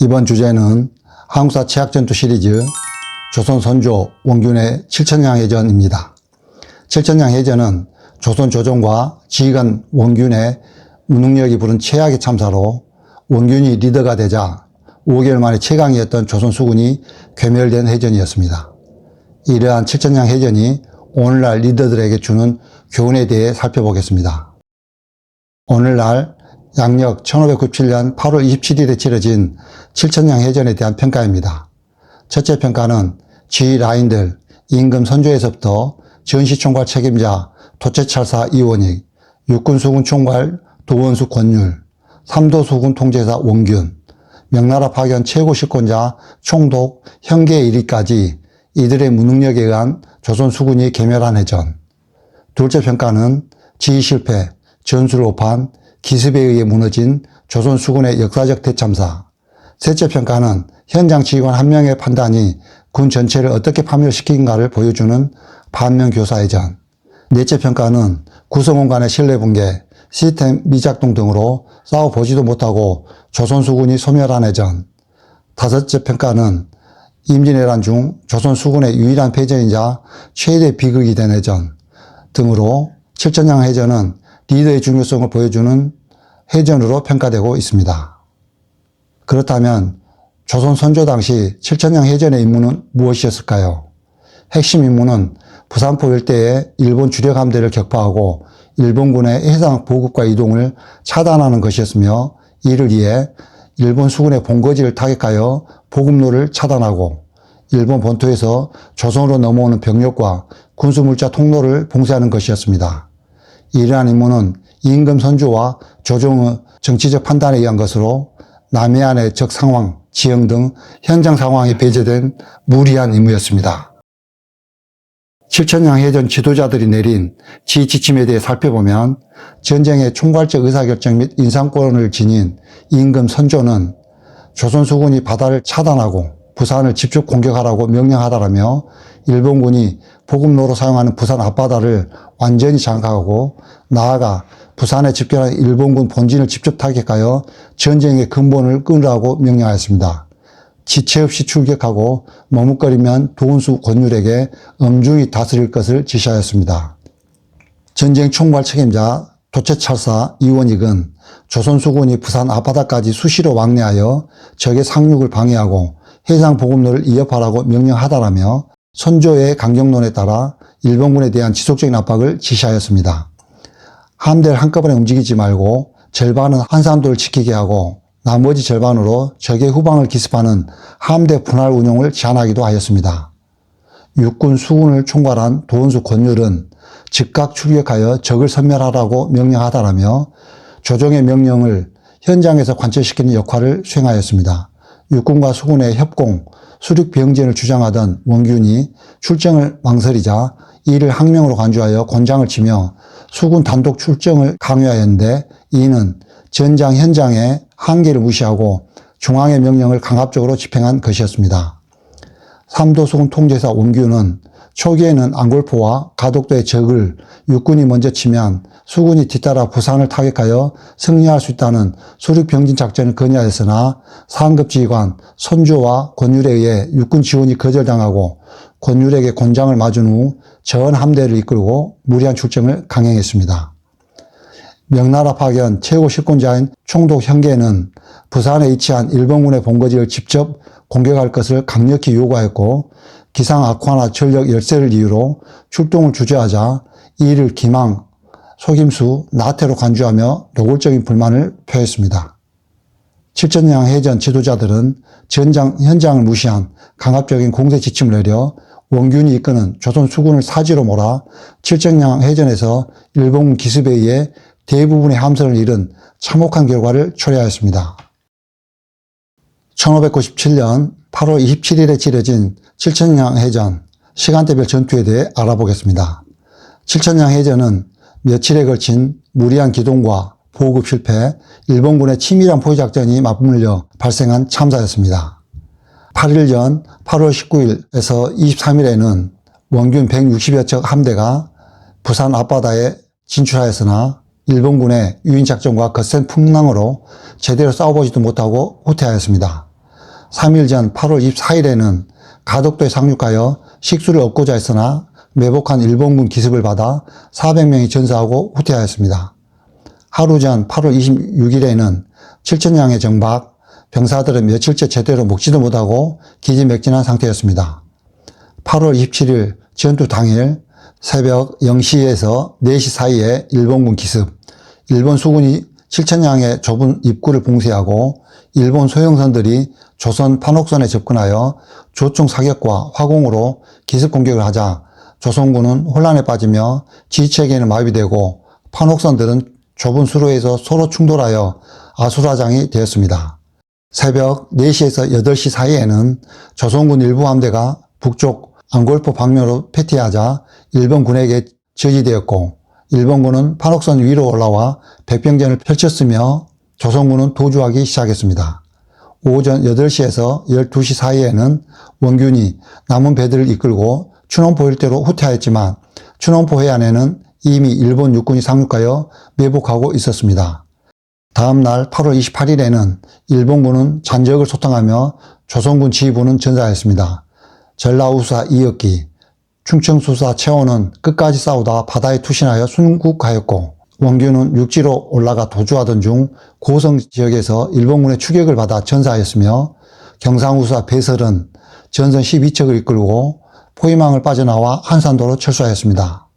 이번 주제는 한국사 최악전투 시리즈 조선 선조 원균의 칠천량해전입니다. 칠천량해전은 조선 조정과 지휘관 원균의 무능력이 부른 최악의 참사로 원균이 리더가 되자 5개월 만에 최강이었던 조선 수군이 괴멸된 해전이었습니다. 이러한 칠천량해전이 오늘날 리더들에게 주는 교훈에 대해 살펴보겠습니다. 오늘날 양력 1597년 8월 27일에 치러진 칠천량해전에 대한 평가입니다. 첫째 평가는 지휘 라인들 임금 선조에서부터 전시총괄 책임자 도채찰사 이원익, 육군수군 총괄 도원수 권율, 삼도수군 통제사 원균, 명나라 파견 최고 실권자 총독 현계 1위까지 이들의 무능력에 의한 조선 수군이 괴멸한 해전. 둘째 평가는 지휘 실패, 전술 오판, 기습에 의해 무너진 조선 수군의 역사적 대참사. 셋째 평가는 현장 지휘관 한 명의 판단이 군 전체를 어떻게 파멸시킨가를 보여주는 반면교사해전. 넷째 평가는 구성원 간의 신뢰 붕괴, 시스템 미작동 등으로 싸워보지도 못하고 조선 수군이 소멸한 해전. 다섯째 평가는 임진왜란 중 조선 수군의 유일한 패전이자 최대 비극이 된 해전 등으로 칠천량해전은 리더의 중요성을 보여주는 해전으로 평가되고 있습니다. 그렇다면 조선 선조 당시 칠천량해전의 임무는 무엇이었을까요? 핵심 임무는 부산포 일대에 일본 주력 함대를 격파하고 일본군의 해상 보급과 이동을 차단하는 것이었으며, 이를 위해 일본 수군의 본거지를 타격하여 보급로를 차단하고 일본 본토에서 조선으로 넘어오는 병력과 군수물자 통로를 봉쇄하는 것이었습니다. 이러한 임무는 임금 선조와 조정의 정치적 판단에 의한 것으로 남해안의 적 상황, 지형 등 현장 상황이 배제된 무리한 임무였습니다. 칠천량해전 지도자들이 내린 지휘 지침에 대해 살펴보면 전쟁의 총괄적 의사결정 및 인상권을 지닌 임금 선조는 조선 수군이 바다를 차단하고 부산을 집중 공격하라고 명령하다라며 일본군이 보급로로 사용하는 부산 앞바다를 완전히 장악하고 나아가 부산에 집결한 일본군 본진을 직접 타격하여 전쟁의 근본을 끊으라고 명령하였습니다. 지체 없이 출격하고 머뭇거리면 도원수 권율에게 엄중히 다스릴 것을 지시하였습니다. 전쟁 총괄 책임자 도채찰사 이원익은 조선 수군이 부산 앞바다까지 수시로 왕래하여 적의 상륙을 방해하고 해상 보급로를 위협하라고 명령하다라며 선조의 강경론에 따라 일본군에 대한 지속적인 압박을 지시하였습니다. 함대를 한꺼번에 움직이지 말고 절반은 한산도를 지키게 하고 나머지 절반으로 적의 후방을 기습하는 함대 분할 운용을 제한하기도 하였습니다. 육군 수군을 총괄한 도원수 권율은 즉각 출격하여 적을 섬멸하라고 명령하다라며 조정의 명령을 현장에서 관철시키는 역할을 수행하였습니다. 육군과 수군의 협공, 수륙 병진을 주장하던 원균이 출정을 망설이자 이를 항명으로 간주하여 곤장을 치며 수군 단독 출정을 강요하였는데, 이는 전장 현장의 한계를 무시하고 중앙의 명령을 강압적으로 집행한 것이었습니다. 삼도수군 통제사 원균은 초기에는 안골포와 가덕도의 적을 육군이 먼저 치면 수군이 뒤따라 부산을 타격하여 승리할 수 있다는 수륙병진 작전을 건의하였으나 상급 지휘관 선조와 권율에 의해 육군 지원이 거절당하고 권율에게 곤장을 맞은 후 전 함대를 이끌고 무리한 출정을 강행했습니다. 명나라 파견 최고 실권자인 총독 현계는 부산에 위치한 일본군의 본거지를 직접 공격할 것을 강력히 요구하였고, 기상 악화나 전력 열세를 이유로 출동을 주저하자 이를 기망, 속임수, 나태로 간주하며 노골적인 불만을 표했습니다. 칠천량해전 지도자들은 전장 현장을 무시한 강압적인 공세 지침을 내려 원균이 이끄는 조선 수군을 사지로 몰아 칠천량해전에서 일본군 기습에 의해 대부분의 함선을 잃은 참혹한 결과를 초래하였습니다. 1597년 8월 27일에 치러진 칠천량해전 시간대별 전투에 대해 알아보겠습니다. 칠천량해전은 며칠에 걸친 무리한 기동과 보급 실패, 일본군의 치밀한 포위작전이 맞물려 발생한 참사였습니다. 8일 전 8월 19일에서 23일에는 원균 160여 척 함대가 부산 앞바다에 진출하였으나 일본군의 유인작전과 거센 풍랑으로 제대로 싸워보지도 못하고 후퇴하였습니다. 3일 전 8월 24일에는 가덕도에 상륙하여 식수를 얻고자 했으나 매복한 일본군 기습을 받아 400명이 전사하고 후퇴하였습니다. 하루 전 8월 26일에는 칠천량에 정박, 병사들은 며칠째 제대로 먹지도 못하고 기지맥진한 상태였습니다. 8월 27일 전투 당일 새벽 0시에서 4시 사이에 일본군 기습, 일본 수군이 칠천량의 좁은 입구를 봉쇄하고 일본 소형선들이 조선 판옥선에 접근하여 조총 사격과 화공으로 기습 공격을 하자 조선군은 혼란에 빠지며 지휘체계는 마비되고 판옥선들은 좁은 수로에서 서로 충돌하여 아수라장이 되었습니다. 새벽 4시에서 8시 사이에는 조선군 일부 함대가 북쪽 안골포 방면으로 패퇴하자 일본군에게 저지되었고 일본군은 판옥선 위로 올라와 백병전을 펼쳤으며 조선군은 도주하기 시작했습니다. 오전 8시에서 12시 사이에는 원균이 남은 배들을 이끌고 춘원포 일대로 후퇴하였지만 춘원포 해안에는 이미 일본 육군이 상륙하여 매복하고 있었습니다. 다음 날 8월 28일에는 일본군은 잔적을 소탕하며 조선군 지휘부는 전사했습니다. 전라우사 이역기, 충청수사 최원은 끝까지 싸우다 바다에 투신하여 순국하였고 원균은 육지로 올라가 도주하던 중 고성 지역에서 일본군의 추격을 받아 전사하였으며 경상우사 배설은 전선 12척을 이끌고 포위망을 빠져나와 한산도로 철수하였습니다.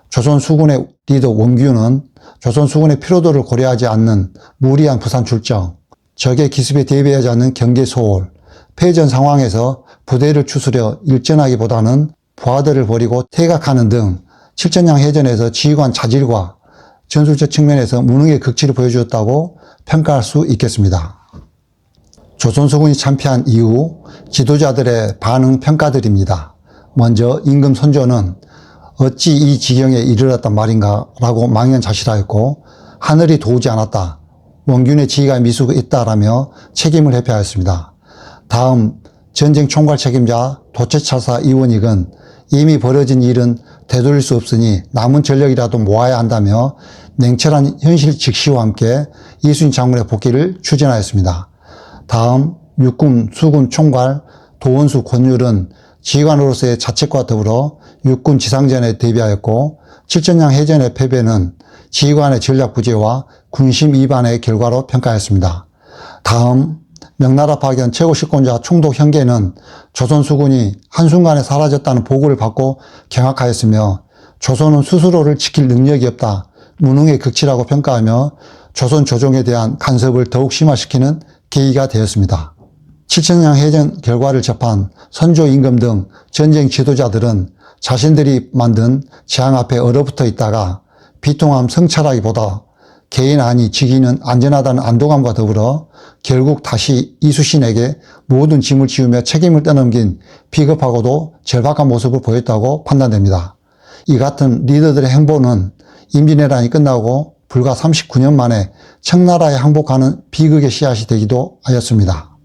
조선 수군의 리더 원균은 조선 수군의 피로도를 고려하지 않는 무리한 부산 출정, 적의 기습에 대비하지 않는 경계 소홀, 패전 상황에서 부대를 추스려 일전하기보다는 부하들을 버리고 퇴각하는 등 칠천량 해전에서 지휘관 자질과 전술적 측면에서 무능의 극치를 보여주었다고 평가할 수 있겠습니다. 조선 수군이 참패한 이후 지도자들의 반응 평가들입니다. 먼저 임금 선조는 어찌 이 지경에 이르렀단 말인가 라고 망연자실하였고 하늘이 도우지 않았다. 원균의 지휘가 미숙했다라며 책임을 회피하였습니다. 다음 전쟁 총괄 책임자 도채차사 이원익은 이미 벌어진 일은 되돌릴 수 없으니 남은 전력이라도 모아야 한다며 냉철한 현실 직시와 함께 이순신 장군의 복귀를 추진하였습니다. 다음 육군 수군 총괄 도원수 권율은 지휘관으로서의 자책과 더불어 육군 지상전에 대비하였고 칠천량 해전의 패배는 지휘관의 전략 부재와 군심 위반의 결과로 평가했습니다. 다음 명나라 파견 최고 실권자 총독 현계는 조선 수군이 한순간에 사라졌다는 보고를 받고 경악하였으며 조선은 스스로를 지킬 능력이 없다, 무능의 극치라고 평가하며 조선 조정에 대한 간섭을 더욱 심화시키는 계기가 되었습니다. 칠천량 해전 결과를 접한 선조 임금 등 전쟁 지도자들은 자신들이 만든 재앙 앞에 얼어붙어 있다가 비통함 성찰하기보다 개인 안이 지키는 안전하다는 안도감과 더불어 결국 다시 이수신에게 모든 짐을 지우며 책임을 떠넘긴 비겁하고도 절박한 모습을 보였다고 판단됩니다. 이 같은 리더들의 행보는 임진왜란이 끝나고 불과 39년 만에 청나라에 항복하는 비극의 씨앗이 되기도 하였습니다.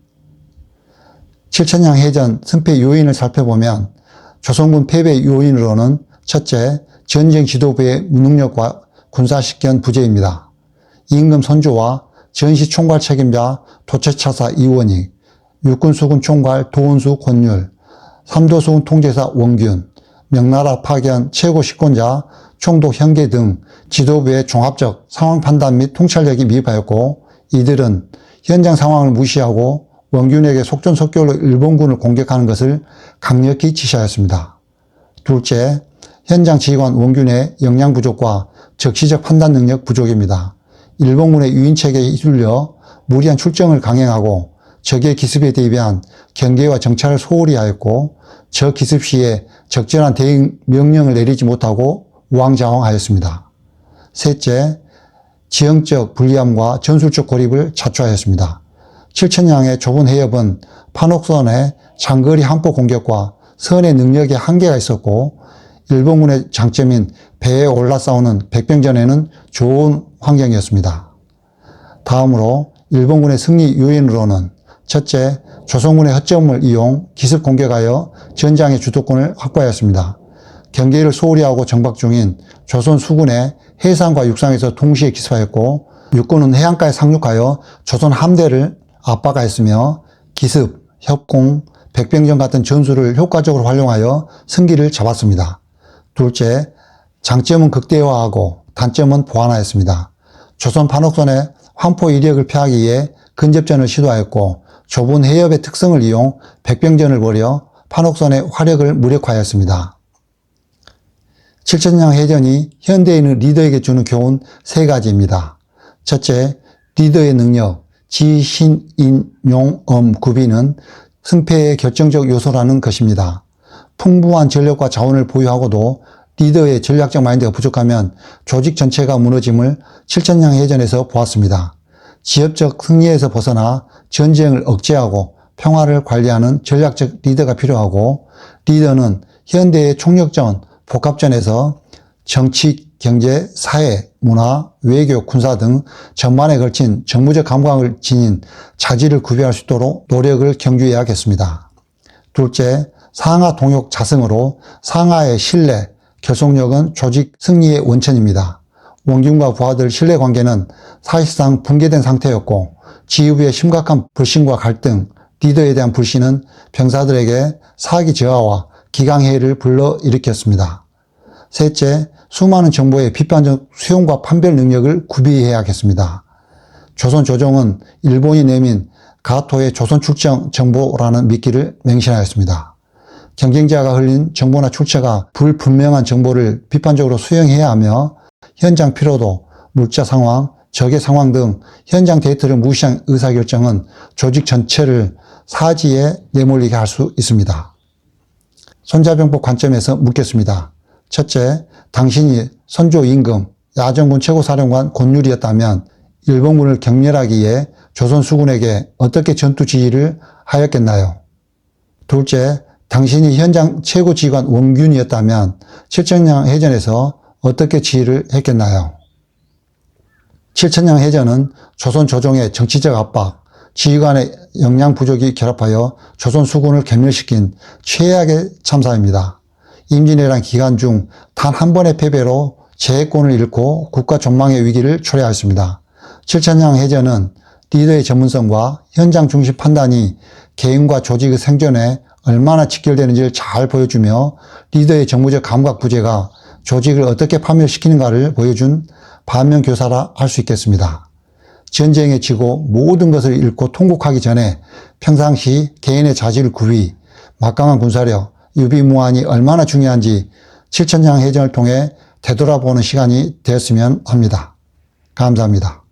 칠천량 해전 승패 요인을 살펴보면 조선군 패배 요인으로는 첫째, 전쟁 지도부의 무능력과 군사식견 부재입니다. 임금 선조와 전시 총괄 책임자 도채차사 이원익, 육군수군 총괄 도원수 권율, 삼도수군 통제사 원균, 명나라 파견 최고 식권자 총독 현계 등 지도부의 종합적 상황 판단 및 통찰력이 미흡하였고 이들은 현장 상황을 무시하고 원균에게 속전속결로 일본군을 공격하는 것을 강력히 지시하였습니다. 둘째, 현장 지휘관 원균의 역량 부족과 적시적 판단 능력 부족입니다. 일본군의 유인책에 휘둘려 무리한 출정을 강행하고 적의 기습에 대비한 경계와 정찰을 소홀히 하였고 적 기습 시에 적절한 대응 명령을 내리지 못하고 우왕좌왕하였습니다. 셋째, 지형적 불리함과 전술적 고립을 자초하였습니다. 칠천량의 좁은 해협은 판옥선의 장거리 함포 공격과 선의 능력에 한계가 있었고 일본군의 장점인 배에 올라 싸우는 백병전에는 좋은 환경이었습니다. 다음으로 일본군의 승리 요인으로는 첫째, 조선군의 허점을 이용 기습 공격하여 전장의 주도권을 확보하였습니다. 경계를 소홀히 하고 정박 중인 조선 수군의 해상과 육상에서 동시에 기습하였고 육군은 해안가에 상륙하여 조선 함대를 압박하였으며 기습, 협공, 백병전 같은 전술을 효과적으로 활용하여 승기를 잡았습니다. 둘째, 장점은 극대화하고 단점은 보완하였습니다. 조선 판옥선의 황포 이력을 피하기 위해 근접전을 시도하였고 좁은 해협의 특성을 이용 백병전을 벌여 판옥선의 화력을 무력화하였습니다. 칠천량 해전이 현대에 있는 리더에게 주는 교훈 세 가지입니다. 첫째, 리더의 능력, 지, 신, 인, 용, 구비는 승패의 결정적 요소라는 것입니다. 풍부한 전력과 자원을 보유하고도 리더의 전략적 마인드가 부족하면 조직 전체가 무너짐을 칠천량 해전에서 보았습니다. 지역적 승리에서 벗어나 전쟁을 억제하고 평화를 관리하는 전략적 리더가 필요하고, 리더는 현대의 총력전, 복합전에서 정치, 경제, 사회, 문화, 외교, 군사 등 전반에 걸친 정무적 감각을 지닌 자질을 구비할 수 있도록 노력을 경주해야겠습니다. 둘째, 상하 동역 자승으로 상하의 신뢰, 결속력은 조직 승리의 원천입니다. 원균과 부하들 신뢰 관계는 사실상 붕괴된 상태였고, 지휘부의 심각한 불신과 갈등, 리더에 대한 불신은 병사들에게 사기 저하와 기강해를 불러일으켰습니다. 셋째, 수많은 정보의 비판적 수용과 판별 능력을 구비해야겠습니다. 조선 조정은 일본이 내민 가토의 조선 출정 정보라는 미끼를 맹신하였습니다. 경쟁자가 흘린 정보나 출처가 불분명한 정보를 비판적으로 수용해야 하며, 현장 피로도, 물자 상황, 적의 상황 등 현장 데이터를 무시한 의사결정은 조직 전체를 사지에 내몰리게 할 수 있습니다. 손자병법 관점에서 묻겠습니다. 첫째, 당신이 선조 임금, 야전군 최고사령관 권율이었다면 일본군을 격렬하기 위해 조선 수군에게 어떻게 전투 지휘를 하였겠나요? 둘째, 당신이 현장 최고지휘관 원균이었다면 칠천량 해전에서 어떻게 지휘를 했겠나요? 칠천량 해전은 조선 조정의 정치적 압박, 지휘관의 역량 부족이 결합하여 조선 수군을 괴멸시킨 최악의 참사입니다. 임진왜란 기간 중 단 한 번의 패배로 제해권을 잃고 국가 전망의 위기를 초래하였습니다. 칠천량 해전은 리더의 전문성과 현장 중심 판단이 개인과 조직의 생존에 얼마나 직결되는지를 잘 보여주며, 리더의 정무적 감각 부재가 조직을 어떻게 파멸시키는가를 보여준 반면교사라 할 수 있겠습니다. 전쟁에 지고 모든 것을 잃고 통곡하기 전에 평상시 개인의 자질 구비, 막강한 군사력, 유비무환이 얼마나 중요한지 칠천량 해전을 통해 되돌아보는 시간이 되었으면 합니다. 감사합니다.